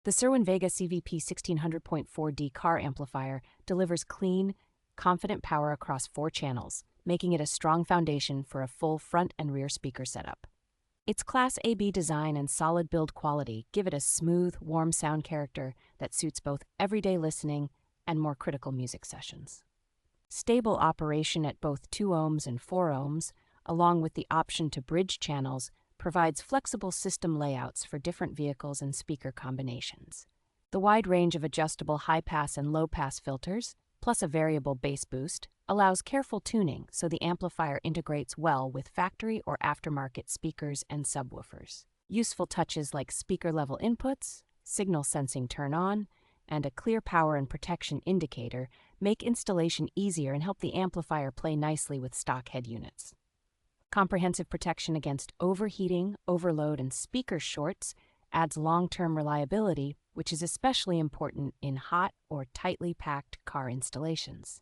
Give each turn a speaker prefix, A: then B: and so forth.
A: The Cerwin-Vega CVP1600.4D Car Amplifier delivers clean, confident power across 4 channels, making it a strong foundation for a full front and rear speaker setup. Its Class AB design and solid build quality give it a smooth, warm sound character that suits both everyday listening and more critical music sessions. Stable operation at both 2 ohms and 4 ohms, along with the option to bridge channels, provides flexible system layouts for different vehicles and speaker combinations. The wide range of adjustable high-pass and low-pass filters, plus a variable bass boost, allows careful tuning so the amplifier integrates well with factory or aftermarket speakers and subwoofers. Useful touches like speaker-level inputs, signal sensing turn-on, and a clear power and protection indicator make installation easier and help the amplifier play nicely with stock head units. Comprehensive protection against overheating, overload, and speaker shorts adds long-term reliability, which is especially important in hot or tightly packed car installations.